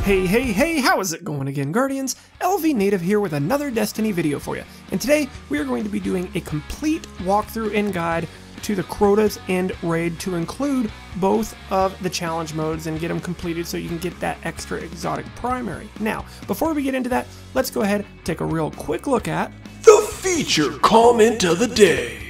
Hey, how is it going again, Guardians? LVnative here with another Destiny video for you. And today, we are going to be doing a complete walkthrough and guide to the Crota's End raid to include both of the challenge modes and get them completed so you can get that extra exotic primary. Now, before we get into that, let's go ahead and take a real quick look at the feature comment of the day.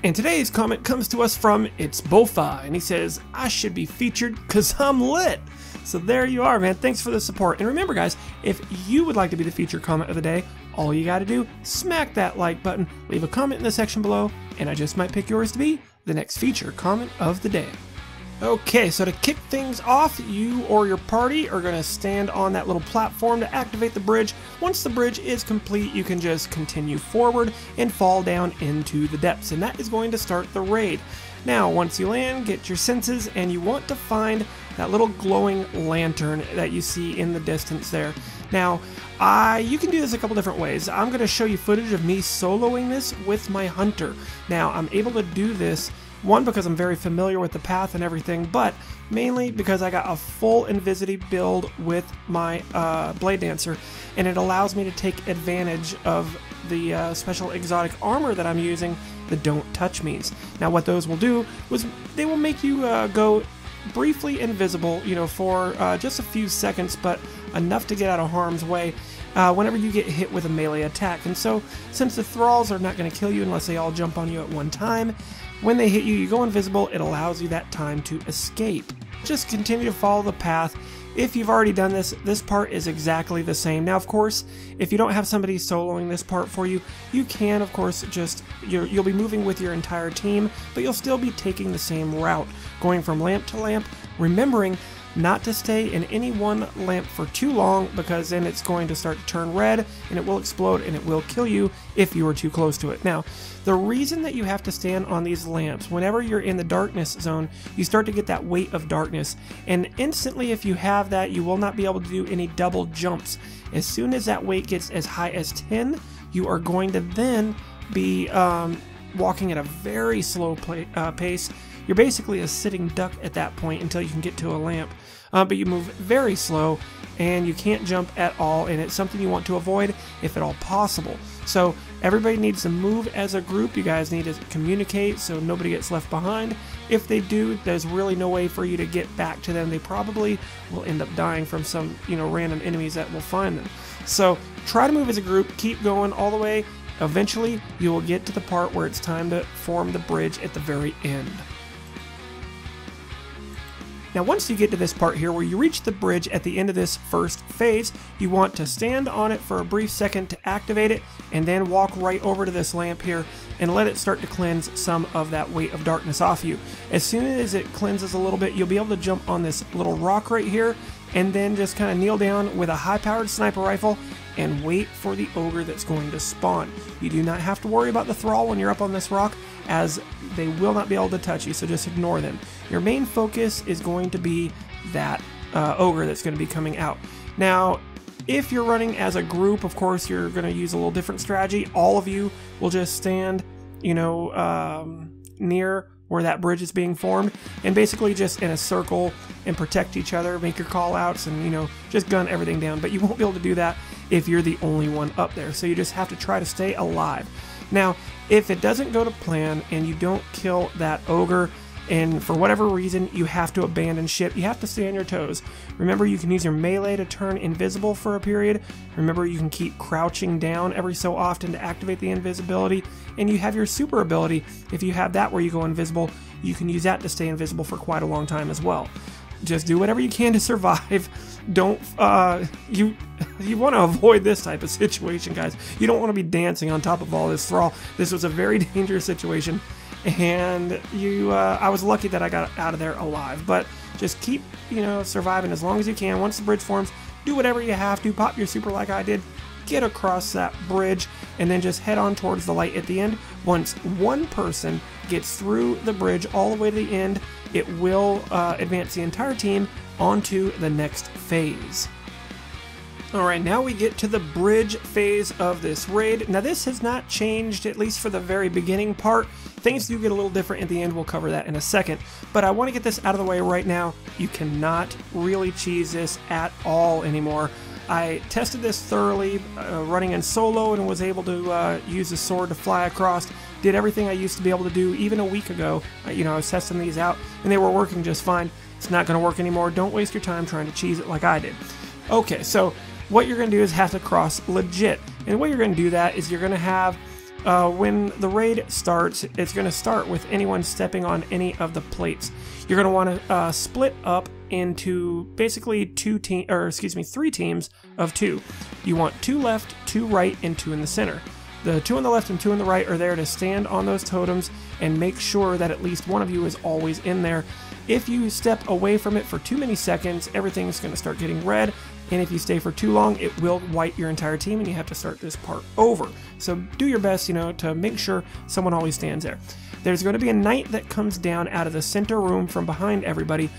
And today's comment comes to us from It's Bofa, and he says, I should be featured cause I'm lit. So there you are, man. Thanks for the support. And remember, guys, if you would like to be the featured comment of the day, all you got to do, smack that like button, leave a comment in the section below, and I just might pick yours to be the next feature comment of the day. Okay, so to kick things off, you or your party are going to stand on that little platform to activate the bridge. Once the bridge is complete, you can just continue forward and fall down into the depths, and that is going to start the raid. Now, once you land, get your senses, and you want to find that little glowing lantern that you see in the distance there. Now, you can do this a couple different ways. I'm going to show you footage of me soloing this with my hunter. Now, I'm able to do this, one, because I'm very familiar with the path and everything, but mainly because I got a full Invisity build with my Blade Dancer, and it allows me to take advantage of the special exotic armor that I'm using, the Don't Touch Me's. Now, what those will do is they will make you go briefly invisible, for just a few seconds, but enough to get out of harm's way whenever you get hit with a melee attack. And so, since the thralls are not going to kill you unless they all jump on you at one time, when they hit you, you go invisible. It allows you that time to escape. Just continue to follow the path. If you've already done this, this part is exactly the same. Now, of course, if you don't have somebody soloing this part for you, you can, of course, you'll be moving with your entire team, but you'll still be taking the same route, going from lamp to lamp, remembering not to stay in any one lamp for too long, because then it's going to start to turn red and it will explode and it will kill you if you are too close to it. Now, the reason that you have to stand on these lamps, whenever you're in the darkness zone, you start to get that weight of darkness, and instantly if you have that, you will not be able to do any double jumps. As soon as that weight gets as high as 10, you are going to then be walking at a very slow pace. You're basically a sitting duck at that point until you can get to a lamp, but you move very slow and you can't jump at all, and it's something you want to avoid if at all possible. So everybody needs to move as a group. You guys need to communicate so nobody gets left behind. If they do, there's really no way for you to get back to them. They probably will end up dying from some random enemies that will find them. So try to move as a group, keep going all the way. Eventually you will get to the part where it's time to form the bridge at the very end. Now, once you get to this part here where you reach the bridge at the end of this first phase, you want to stand on it for a brief second to activate it, and then walk right over to this lamp here and let it start to cleanse some of that weight of darkness off you. As soon as it cleanses a little bit, you'll be able to jump on this little rock right here, and then just kind of kneel down with a high-powered sniper rifle and wait for the ogre that's going to spawn. You do not have to worry about the thrall when you're up on this rock, as they will not be able to touch you, so just ignore them. Your main focus is going to be that ogre that's going to be coming out. Now, if you're running as a group, of course, you're going to use a little different strategy. All of you will just stand, near where that bridge is being formed, and basically just in a circle and protect each other, make your call outs, and just gun everything down. But you won't be able to do that if you're the only one up there, so you just have to try to stay alive. Now, if it doesn't go to plan and you don't kill that ogre, and for whatever reason you have to abandon ship, you have to stay on your toes. Remember, you can use your melee to turn invisible for a period. Remember, you can keep crouching down every so often to activate the invisibility, and you have your super ability. If you have that where you go invisible, you can use that to stay invisible for quite a long time as well. Just do whatever you can to survive. Don't you want to avoid this type of situation, guys. You don't want to be dancing on top of all this thrall. This was a very dangerous situation, and I was lucky that I got out of there alive. But just keep surviving as long as you can. Once the bridge forms, do whatever you have to. Pop your super like I did, get across that bridge, and then just head on towards the light at the end. Once one person gets through the bridge all the way to the end, it will advance the entire team onto the next phase. Alright, now we get to the bridge phase of this raid. Now, this has not changed, at least for the very beginning part. things do get a little different at the end. We'll cover that in a second. But I want to get this out of the way right now. You cannot really cheese this at all anymore. I tested this thoroughly running in solo and was able to use the sword to fly across. Did everything I used to be able to do even a week ago. I was testing these out and they were working just fine. It's not going to work anymore. Don't waste your time trying to cheese it like I did. Okay, so what you're going to do is have to cross legit. And the way you're going to do that is you're going to have, when the raid starts, it's going to start with anyone stepping on any of the plates. You're going to want to split up into basically 3 teams of 2. You want 2 left, 2 right, and 2 in the center. The 2 on the left and 2 on the right are there to stand on those totems and make sure that at least one of you is always in there. If you step away from it for too many seconds, everything's going to start getting red, and if you stay for too long, it will wipe your entire team and you have to start this part over. So do your best, to make sure someone always stands there. There's going to be a knight that comes down out of the center room from behind everybody.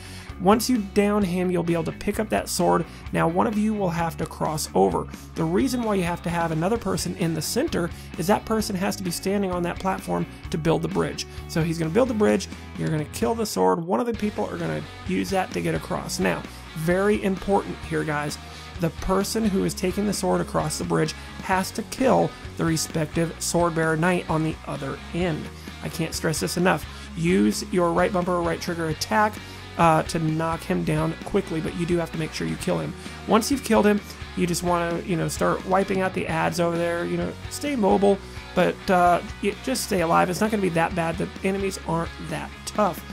Once you down him, you'll be able to pick up that sword. Now, one of you will have to cross over. The reason why you have to have another person in the center is that person has to be standing on that platform to build the bridge. So he's going to build the bridge, you're going to kill the sword, one of the people are going to use that to get across. Now, very important here, guys. The person who is taking the sword across the bridge has to kill the respective Swordbearer knight on the other end. I can't stress this enough. Use your right bumper or right trigger attack to knock him down quickly, but you do have to make sure you kill him. Once you've killed him, you just want to, start wiping out the ads over there. Stay mobile, but just stay alive. It's not going to be that bad. The enemies aren't that tough.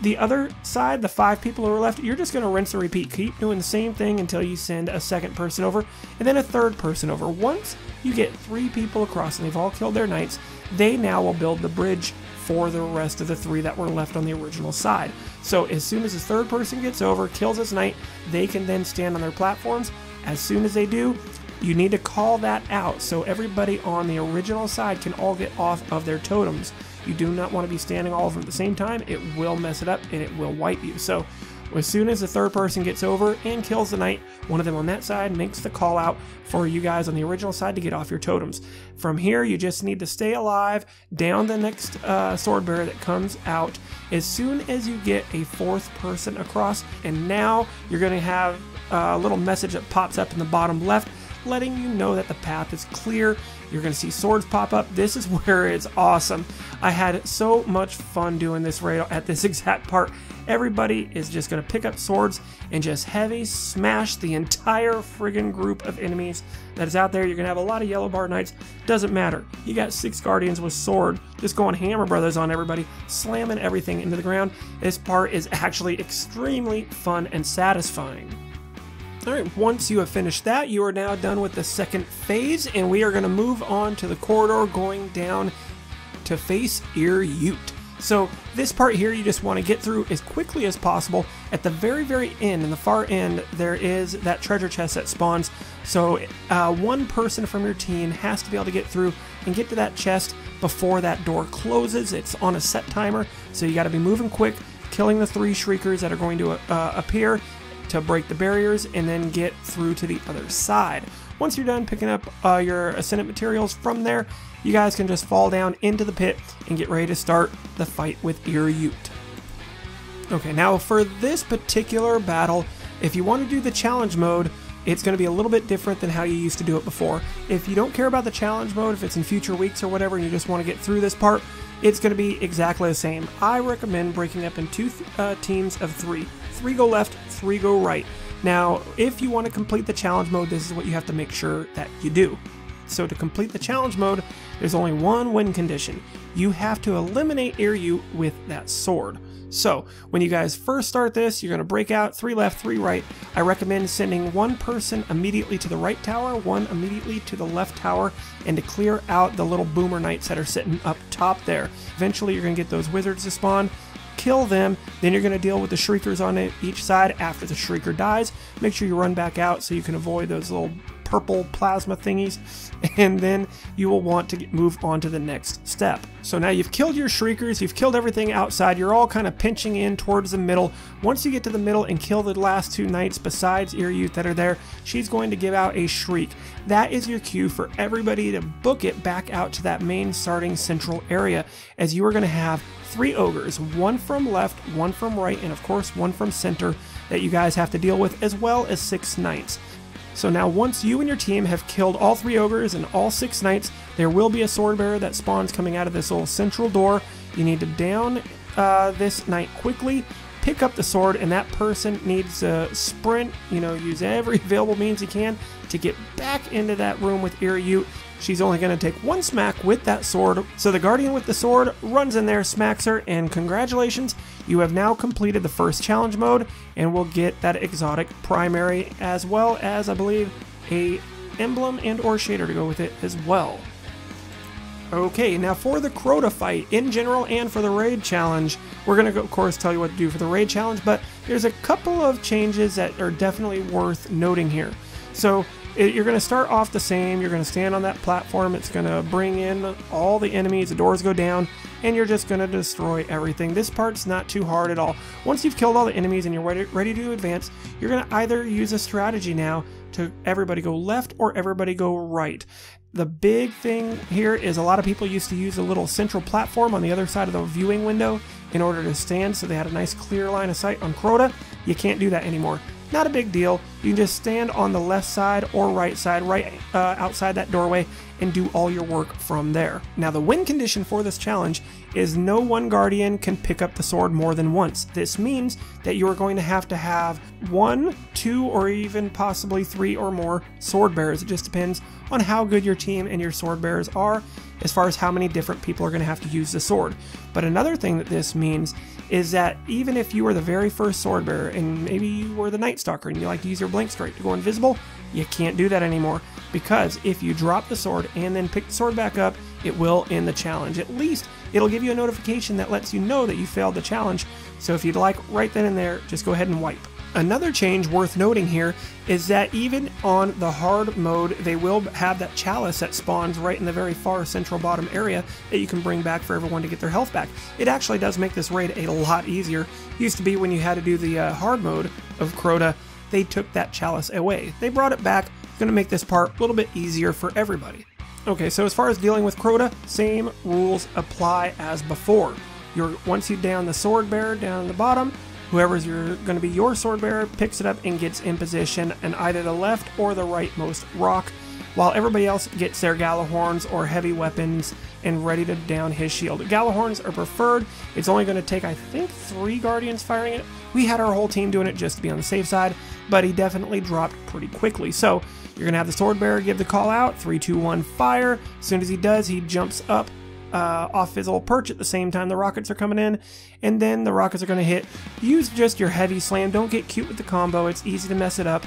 The other side, the 5 people who are left, you're just going to rinse and repeat. Keep doing the same thing until you send a second person over, and then a third person over. Once you get 3 people across and they've all killed their knights, they now will build the bridge for the rest of the 3 that were left on the original side. So as soon as the third person gets over, kills his knight, they can then stand on their platforms. As soon as they do, you need to call that out so everybody on the original side can all get off of their totems. You do not want to be standing all of them at the same time. It will mess it up and it will wipe you. So as soon as the third person gets over and kills the knight, one of them on that side makes the call out for you guys on the original side to get off your totems. From here, you just need to stay alive down the next Swordbearer that comes out as soon as you get a 4th person across. And now you're going to have a little message that pops up in the bottom left letting you know that the path is clear. You're going to see swords pop up. This is where it's awesome. I had so much fun doing this raid at this exact part. Everybody is just going to pick up swords and just heavy smash the entire friggin' group of enemies that is out there. You're going to have a lot of yellow bar knights. Doesn't matter. You got 6 guardians with sword just going hammer brothers on everybody, slamming everything into the ground. This part is actually extremely fun and satisfying. Alright, once you have finished that, you are now done with the second phase, and we are going to move on to the corridor going down to face Ute. So this part here you just want to get through as quickly as possible. At the very, very end, in the far end, there is that treasure chest that spawns. So one person from your team has to be able to get through and get to that chest before that door closes. It's on a set timer, so you got to be moving quick, killing the 3 shriekers that are going to appear to break the barriers and then get through to the other side. Once you're done picking up your ascendant materials from there, you guys can just fall down into the pit and get ready to start the fight with Ute. Okay, now for this particular battle, if you want to do the challenge mode, it's going to be a little bit different than how you used to do it before. If you don't care about the challenge mode, if it's in future weeks or whatever, and you just want to get through this part, it's going to be exactly the same. I recommend breaking up in 2 teams of 3. 3 go left, 3 go right. Now, if you want to complete the challenge mode, this is what you have to make sure that you do. So to complete the challenge mode, there's only one win condition. You have to eliminate Ute with that sword. So when you guys first start this, you're going to break out 3 left, 3 right. I recommend sending 1 person immediately to the right tower, 1 immediately to the left tower, and to clear out the little boomer knights that are sitting up top there. Eventually you're going to get those wizards to spawn, kill them, then you're going to deal with the shriekers on each side. After the shrieker dies, make sure you run back out so you can avoid those little purple plasma thingies, and then you will want to move on to the next step. So now you've killed your Shriekers, you've killed everything outside, you're all kind of pinching in towards the middle. Once you get to the middle and kill the last 2 knights besides Ear Youth that are there, she's going to give out a shriek. That is your cue for everybody to book it back out to that main starting central area, as you are going to have 3 ogres, 1 from left, 1 from right, and of course 1 from center that you guys have to deal with, as well as 6 knights. So now once you and your team have killed all 3 ogres and all 6 knights, there will be a Swordbearer that spawns coming out of this little central door. You need to down this knight quickly, pick up the sword, and that person needs to sprint, use every available means he can to get back into that room with Ear Youth. She's only going to take 1 smack with that sword, so the Guardian with the sword runs in there, smacks her, and congratulations, you have now completed the first challenge mode, and will get that exotic primary, as well as, I believe, a emblem and or shader to go with it as well. Okay, now for the Crota fight in general and for the raid challenge, we're going to, of course, tell you what to do for the raid challenge, but there's a couple of changes that are definitely worth noting here. So you're going to start off the same, you're going to stand on that platform, it's going to bring in all the enemies, the doors go down, and you're just going to destroy everything. This part's not too hard at all. Once you've killed all the enemies and you're ready to advance, you're going to either use a strategy now to everybody go left or everybody go right. The big thing here is a lot of people used to use a little central platform on the other side of the viewing window in order to stand, so they had a nice clear line of sight on Crota. You can't do that anymore. Not a big deal. You can just stand on the left side or right side, right outside that doorway, and do all your work from there. Now the win condition for this challenge is no one Guardian can pick up the sword more than once. This means that you are going to have 1, 2, or even possibly 3 or more Swordbearers. It just depends on how good your team and your Swordbearers are as far as how many different people are going to have to use the sword. But another thing that this means is that even if you were the very first Swordbearer and maybe you were the Night Stalker and you like to use your Blink Strike to go invisible, you can't do that anymore, because if you drop the sword and then pick the sword back up, it will end the challenge. At least it'll give you a notification that lets you know that you failed the challenge. So if you'd like, right then and there, just go ahead and wipe. Another change worth noting here is that even on the hard mode, they will have that chalice that spawns right in the very far central bottom area that you can bring back for everyone to get their health back. It actually does make this raid a lot easier. It used to be when you had to do the hard mode of Crota, they took that chalice away. They brought it back. It's going to make this part a little bit easier for everybody. Okay, so as far as dealing with Crota, same rules apply as before. Once you down the Swordbearer down at the bottom, whoever's going to be your Swordbearer picks it up and gets in position in either the left or the rightmost rock, while everybody else gets their Gallahorns or heavy weapons and ready to down his shield. Gallahorns are preferred. It's only going to take, I think, 3 Guardians firing it. We had our whole team doing it just to be on the safe side, but he definitely dropped pretty quickly. So you're going to have the Swordbearer give the call out, 3, 2, 1, fire. As soon as he does, he jumps up off his little perch at the same time the rockets are coming in, and then the rockets are going to hit. Use just your heavy slam. Don't get cute with the combo. It's easy to mess it up.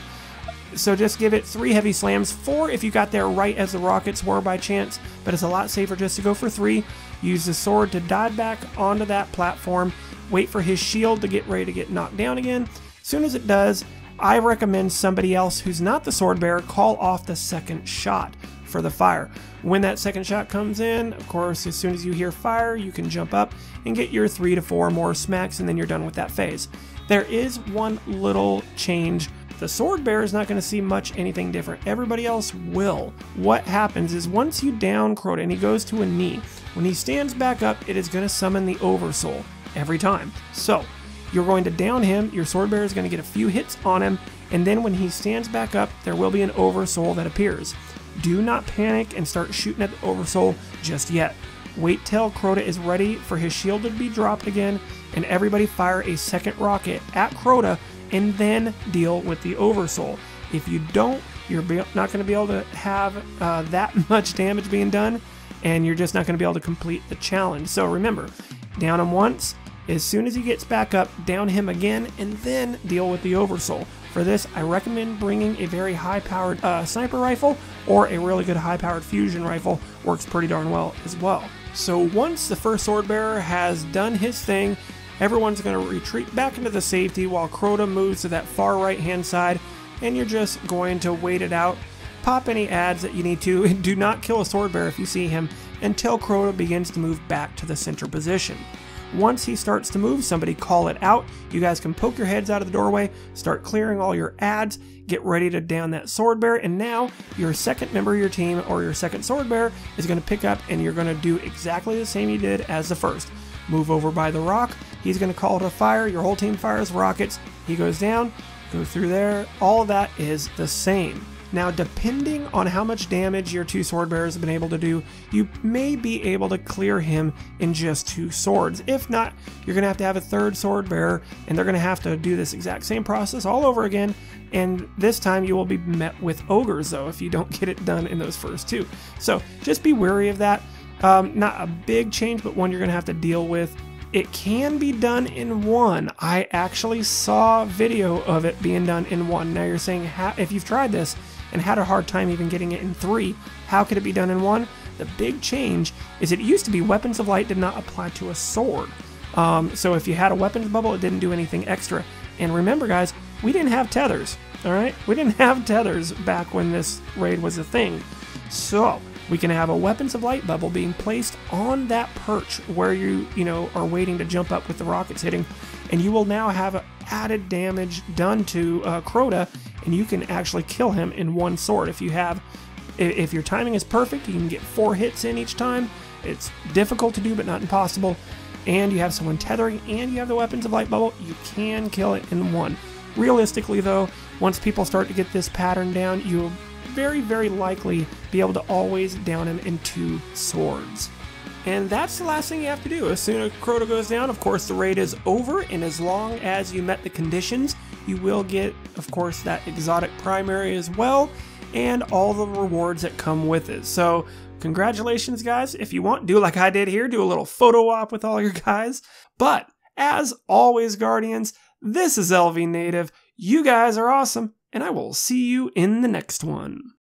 So just give it 3 heavy slams, 4 if you got there right as the rockets were by chance, but it's a lot safer just to go for 3. Use the sword to dive back onto that platform, wait for his shield to get ready to get knocked down again. As soon as it does, I recommend somebody else who's not the Swordbearer call off the second shot for the fire. When that second shot comes in, of course, as soon as you hear fire, you can jump up and get your 3 to 4 more smacks, and then you're done with that phase. There is one little change. The Swordbearer is not going to see much anything different. Everybody else will. What happens is once you down Crota and he goes to a knee, when he stands back up, it is going to summon the Oversoul every time. So you're going to down him, your Swordbearer is going to get a few hits on him, and then when he stands back up, there will be an Oversoul that appears. Do not panic and start shooting at the Oversoul just yet. Wait till Crota is ready for his shield to be dropped again, and everybody fire a second rocket at Crota, and then deal with the Oversoul. If you don't, you're not going to be able to have that much damage being done, and you're just not going to be able to complete the challenge. So remember, down him once, as soon as he gets back up, down him again, and then deal with the Oversoul. For this, I recommend bringing a very high-powered sniper rifle, or a really good high-powered fusion rifle. Works pretty darn well as well. So once the first Swordbearer has done his thing, everyone's going to retreat back into the safety while Crota moves to that far right-hand side, and you're just going to wait it out. pop any ads that you need to, and do not kill a Swordbearer if you see him until Crota begins to move back to the center position. Once he starts to move, somebody call it out. You guys can poke your heads out of the doorway, start clearing all your ads, get ready to down that Swordbearer, and now your second member of your team or your second Swordbearer is going to pick up and you're going to do exactly the same you did as the first. Move over by the rock, he's going to call to fire, your whole team fires rockets, he goes down, go through there, all of that is the same. Now, depending on how much damage your two Swordbearers have been able to do, you may be able to clear him in just 2 swords. If not, you're going to have a third Swordbearer, and they're going to have to do this exact same process all over again, and this time you will be met with ogres, though, if you don't get it done in those first 2. So, just be wary of that. Not a big change, but one you're going to have to deal with. It can be done in 1. I actually saw video of it being done in 1. Now you're saying, if you've tried this and had a hard time even getting it in 3, how could it be done in 1? The big change is it used to be weapons of light did not apply to a sword. So if you had a weapons bubble, it didn't do anything extra. And remember, guys, we didn't have tethers, all right? We didn't have tethers back when this raid was a thing. So we can have a weapons of light bubble being placed on that perch where you are waiting to jump up with the rockets hitting, and you will now have added damage done to Crota, and you can actually kill him in 1 sword. If your timing is perfect, you can get 4 hits in each time. It's difficult to do, but not impossible. And you have someone tethering, and you have the weapons of light bubble, you can kill it in 1. Realistically, though, once people start to get this pattern down, you'll very, very likely be able to always down him in 2 swords. And that's the last thing you have to do. As soon as Crota goes down, of course, the raid is over, and as long as you met the conditions, you will get, of course, that exotic primary as well, and all the rewards that come with it. So, congratulations, guys. If you want, do like I did here, do a little photo op with all your guys. But, as always, Guardians, this is LVnative. You guys are awesome, and I will see you in the next one.